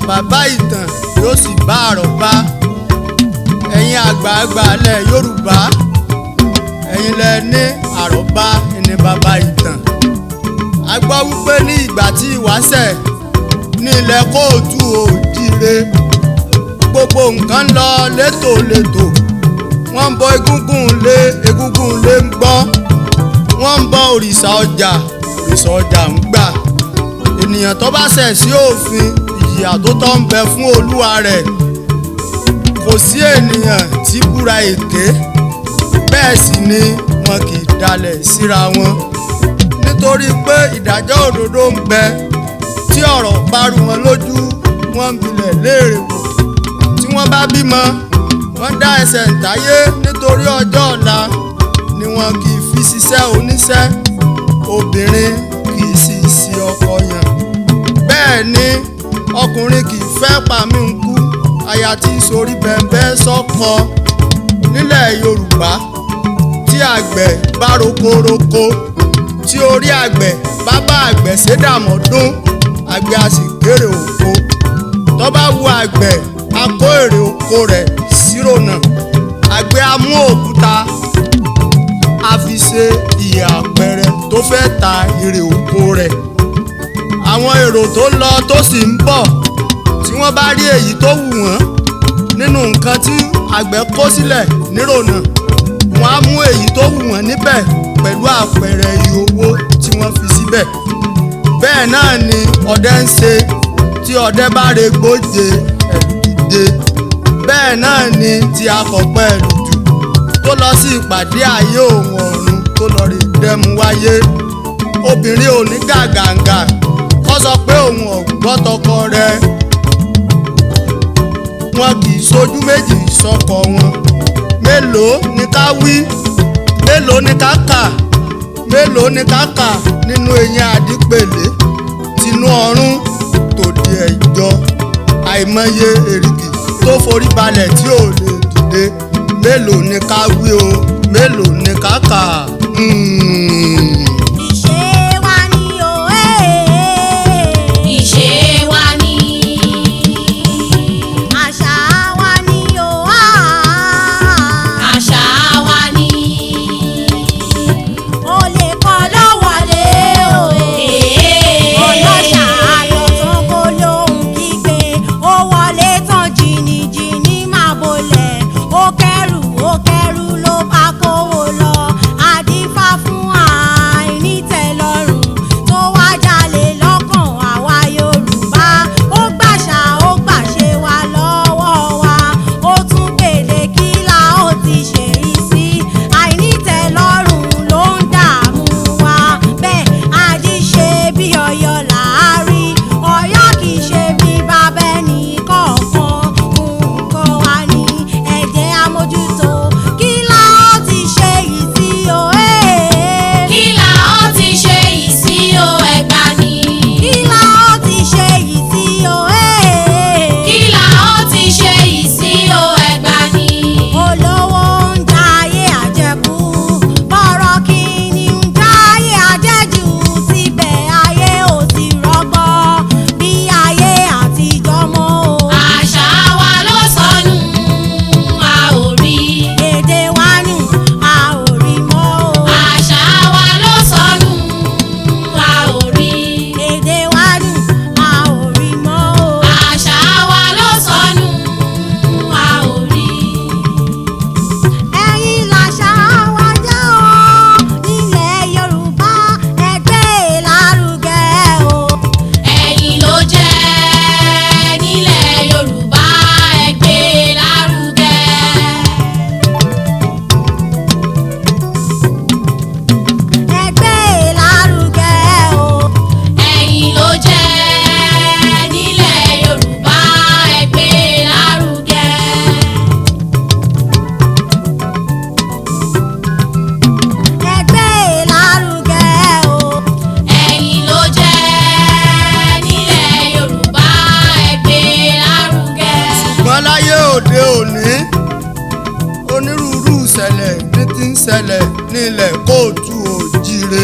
bàbá ìtàn yóò sì bá àrọ́bá. Ẹ̀yin àgbààgbà ilẹ̀ Yorùbá, ẹ̀yin lẹ ní àrọ́bá ní bàbá ìtàn. A gbọ́ wípé ní ìgbà tí ìwáṣẹ̀ ní ilẹ̀ Kóòtù Òjíire, gbogbo nǹkan lọ létòlétò. Wọ́n ń bọ egúngún lé ń gbọ́. Wọ́n ń bọ òrìṣà ọjà ń gbà. Ènìyàn tó bá ṣẹ̀ sí òfin, ìjìyà tó tọ́ ń bẹ fún olúwa rẹ̀. Kò sí ènìyàn tí búra èké, bẹ́ẹ̀ sì ni wọn kì í dalẹ̀ síra wọn. Nítorí pé ìdájọ́ òdodo ń bẹ. Tí ọ̀rọ̀ bá rú wọn lójú, wọ́n ń bilẹ̀ léèrè wò. Tí wọ́n bá bímọ, wọ́n dá ẹsẹ̀ ǹtáyé nítorí ọjọ́ ọ̀la ni wọn kì í fi ṣiṣẹ́ oníṣẹ́. Obìnrin kì í sì sí ọkọ yàn. Bẹ́ẹ̀ ni ọkùnrin kì í fẹ́ pàmí ń kú aya tí sorí bẹ́ẹ̀ sọ́kọ. Nílẹ̀ Yorùbá, tí àgbẹ̀ bá rokoroko, tí orí àgbẹ̀ bá àgbẹ̀ ṣédàmọ́dún, àgbẹ̀ a sì kéré oko. Tó bá wu àgbẹ̀, a kó èrè oko rẹ̀ sírònà. Àgbẹ̀ a mú òkúta, a fi ṣe ìyè àpẹẹrẹ tó fẹ́ ta èrè oko rẹ̀. Àwọn èrò tó lọ tó sì ń bọ̀, tí wọ́n bá rí èyí tó wù wọ́n nínú nǹkan tí àgbẹ̀ kó sílẹ̀ nírònà, wọ́n á mú èyí tó wù wọ́n níbẹ̀ pẹ̀lú àpẹẹrẹ iye owó tí wọ́n fi síbẹ̀. Bẹ́ẹ̀ náà ni ọdẹ ń ṣe. Tí ọdẹ bá regbó jẹ ẹ̀lù dìde. Bẹ́ẹ̀ náà ni ti akọ̀pẹ́ ẹ̀lùjù tó lọ sí ìpàdé ayé òun ọ̀run tó lọ rí dẹ́mu wáyé. Obìnrin ò ní gàgàǹgà kó sọ pé òun ò gbọ́ tọkọ rẹ̀. Wọn kì í sojú méjì sọ́kọ wọn. Mélòó ni ká wí? Mélòó ni ká kà? Mélòó ni ká kà nínú eyín àdípèlé tinú ọ̀run tòde ẹ̀jọ? Àìmọye èrìgì tó forí balẹ̀ tí ò lè dìde. Mélòó ni ká wí o? Mélòó ni ká kà? Ìṣe wa ni o, ìṣe wa ni. Àṣà wa ni o, àṣà wa ni. O lè kọ́ lọ́wọ́lé o, ọlọ́ṣà lọ́tún kó lóhùn kígbe. Ó wọlé tán jìnnìjìnnì máa bolẹ̀. Ó kẹ́rù ló bá kówó lọ. Àdífá fún àìnítẹ̀lọ́rùn tó wá jalè lọ́kàn àwa Yorùbá. Ó gbàṣà ó gbàṣe wa lọ́wọ́ wa. Ó tún gbèdé kí la ó ti ṣèyí sí. Àìnítẹ̀lọ́rùn ló ń dààmú wa. Bẹ́ẹ̀ àdíṣe bí Ọ̀yọ́ làárí. Ọ̀yọ́ kì í ṣe bí bàbá ẹnì kọ̀ọ̀kan. Nǹkan wa ni ẹ̀jẹ̀ amójútó. Kí la ó ti ṣe yìí sí o, kí la ó ti ṣe yìí sí o, Ẹ̀gbá ni. Kí la ó ti ṣe yìí sí o, kí la ó ti ṣe yìí sí o, Ẹ̀gbá ni. Olówó ń jayé àjẹkù, bọ̀rọ̀ kìíní ń jayé àjẹjù. Síbẹ̀ ayé ò ti rọgbọ bí ayé àtijọ́ mọ́ o. Àṣà wa ló sọnù, a ò rí. Èdè wa nù, a ò rí mọ́ o. Àṣà wa ló sọnù, a ò rí. Èdè wa nù, a ò rí mọ́ o. Àṣà wa ló sọnù, a ò rí. Ẹ̀yin làṣà wa jẹ́ o, nílẹ̀ Yorùbá ẹ gbé lárugẹ o. Ẹ̀yin ló jẹ́ nílẹ̀ Yorùbá ẹ gbé lárugẹ. Ẹ gbé lárugẹ o. Ẹ̀yin ló jẹ́ nílẹ̀ Yorùbá ẹ gbé lárugẹ. Ẹ gbé lárugẹ o. Ẹ̀yin ló jẹ́ nílẹ̀ Yorùbá ẹ gbé lárugẹ. Ṣùgbọ́n láyé òde òní, onírúurú ìṣẹ̀lẹ̀ ní ti ń ṣẹlẹ̀ nílẹ̀ Kóòtù Òjíire.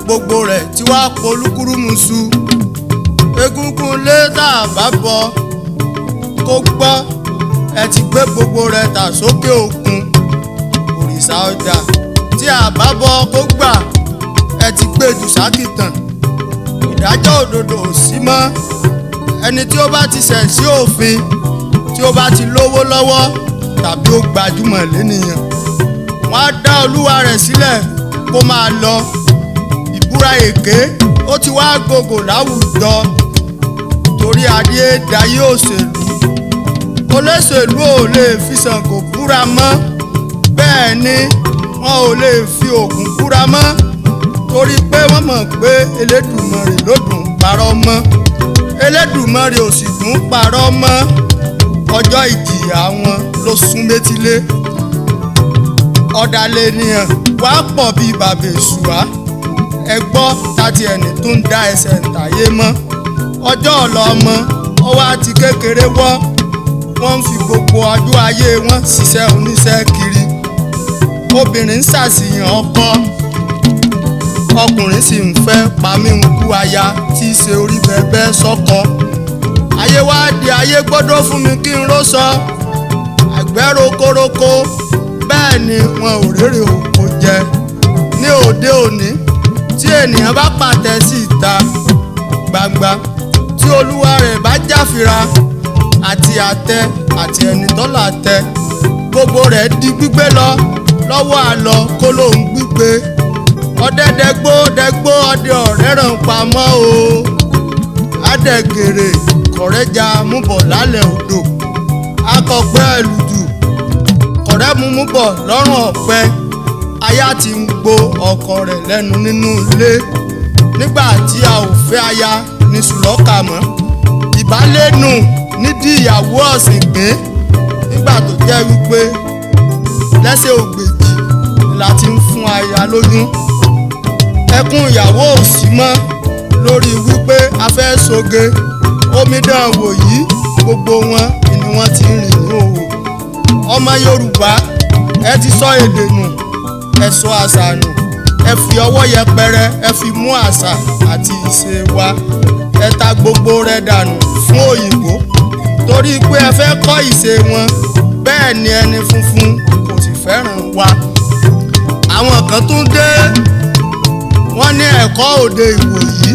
Gbogbo rẹ̀ tí wàá polúkúrúmuṣu. egungun lé tá a bá bọ kó gbọ́ ẹ ti gbé gbogbo rẹ̀ tà sókè òkun. Òrìṣà ọjà tí a bá bọ kó gbà ẹ ti gbé jù sákìtàn. Ìdájọ́ òdodo ò sí mọ́. Ẹni tí ó bá ti ṣẹ̀ sí òfin, tí ó bá ti lówó lọ́wọ́ tàbí ó gbajúmọ̀ lénìyàn, wọ́n á dá olúwa rẹ̀ sílẹ̀ kó máa lọ. Ìbúra èké ó ti wá gògò láwùjọ torí adédáyé òṣèlú. Olóṣèlú ò lè fi Ṣàngó búra mọ́, bẹ́ẹ̀ ni wọn ò lè fi Ògún búra mọ́ torí pé wọ́n mọ̀ pé Elédùmarè ló dùn parọ́ mọ́. Elédùmarè ò sì dùn parọ́ mọ́. Ọjọ́ ìjìyà wọn ló sún métílé. Ọ̀dàlẹ̀ ènìyàn wá pọ̀ bíi bàbá èṣùwà. Ẹ gbọ́ tàti ẹni tó ń dá ẹsẹ̀ ǹtàyé mọ́. Ọjọ́ ọ̀la ọmọ ọwọ́ àti kékeré wọ́. Wọ́n ń fi gbogbo ọjọ́ ayé wọn ṣiṣẹ́ oníṣẹ́ kiri. Obìnrin ń ṣàṣìyàn ọkọ, ọkùnrin sì ń fẹ́ pamínkù aya tí í ṣe orí bẹ́bẹ́ sọ́kọ. Ayé wá di ayé gbọ́dọ̀ fún mi kí n ró sọ. Àgbẹ̀ rokoroko bẹ́ẹ̀ ni wọn ò rérè oko jẹ. Ní òde òní tí ènìyàn bá pàtẹ sí ìta gbangba, tí olúwa rẹ̀ bá jáfira, àti àtẹ àti ẹni tọ́lá tẹ, gbogbo rẹ̀ di gbígbé lọ lọ́wọ́ àlọ́ kó lóun gbígbé. Ọdẹ dẹgbó ọdẹ ọ̀rẹ́ ràn pamọ́ o. Adẹ̀gèrè kọ̀rẹ́jà múbọ̀ lálẹ́ odò. Akọ̀pẹ́ ẹlùjù kọ̀rẹ́ mú bọ̀ lọ́rùn ọ̀pẹ. Aya ti ń gbo ọkọ rẹ̀ lẹ́nu nínú ilé. Nígbà tí a ò fẹ́ aya ní sùlọ́kà mọ́. Ìbálẹ́nu nídìí ìyàwó ọ̀sìn gbé. Nígbà tó jẹ́ wípé lẹ́sẹ̀ ògbèjì la ti ń fún aya lóyún. Ẹkún ìyàwó ò sí mọ́ lórí wípé a fẹ́ ṣoge. Omidan wò yìí gbogbo wọn ni wọ́n ti ń rìn ní òwò. Ọmọ Yorùbá ẹ ti sọ èdè nù, ẹ sọ àṣà nù, ẹ fi ọwọ́ yẹpẹrẹ ẹ fi mú àṣà àti ìṣe wa. Ẹ ta gbogbo rẹ̀ dànù fún òyìnbó torí pé ẹ fẹ́ kọ́ ìṣe wọn. Bẹ́ẹ̀ ni ẹni funfun kò sì fẹ́ràn wa. Àwọn kan tún dé, wọ́n ní ẹ̀kọ́ òde ìwòyí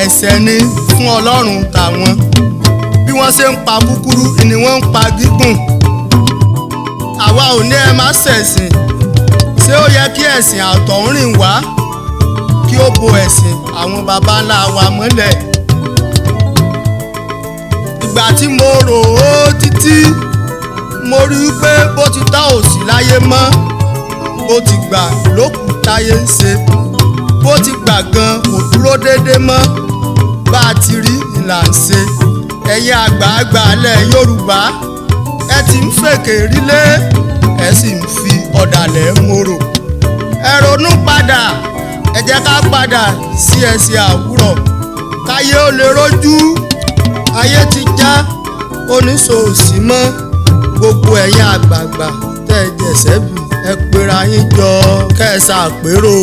ẹ̀ṣẹ̀ ni fún Ọlọ́run tàwọn. Bí wọ́n ṣe ń pa kúkúrú ni wọ́n ń pa gígùn. Àwa ò ní ẹ má ṣẹ̀sìn. Ṣé ó yẹ kí ẹ̀sìn àtọ̀húnrìn wá kí ó bo ẹ̀sìn àwọn baba ńlá wa mọ́lẹ̀? Ìgbà tí mo rò ó títí, mo rí i pé bó ti tá ò sí láyé mọ́, bó ti gbà lókù táyé ń ṣe, bó ti gbà gan kò dúró déédéé mọ́. Bá a ti rí ìlà ń ṣe. Ẹ̀yin àgbààgbà ilẹ̀ Yorùbá ẹ ti ń fèkè rílé, ẹ sì ń fi ọ̀dàlẹ̀ mòrò. Ẹ ronú padà, ẹ jẹ́ ká padà sí ẹsẹ̀ àwúrọ̀ káyé ó lè rójú. Ayé ti já oníṣòòsì mọ́. Gbogbo ẹ̀yin àgbààgbà tẹ́ ẹ jẹ̀sẹ́bì ẹ pera yín jọ kẹ́ ẹ ṣàpérò.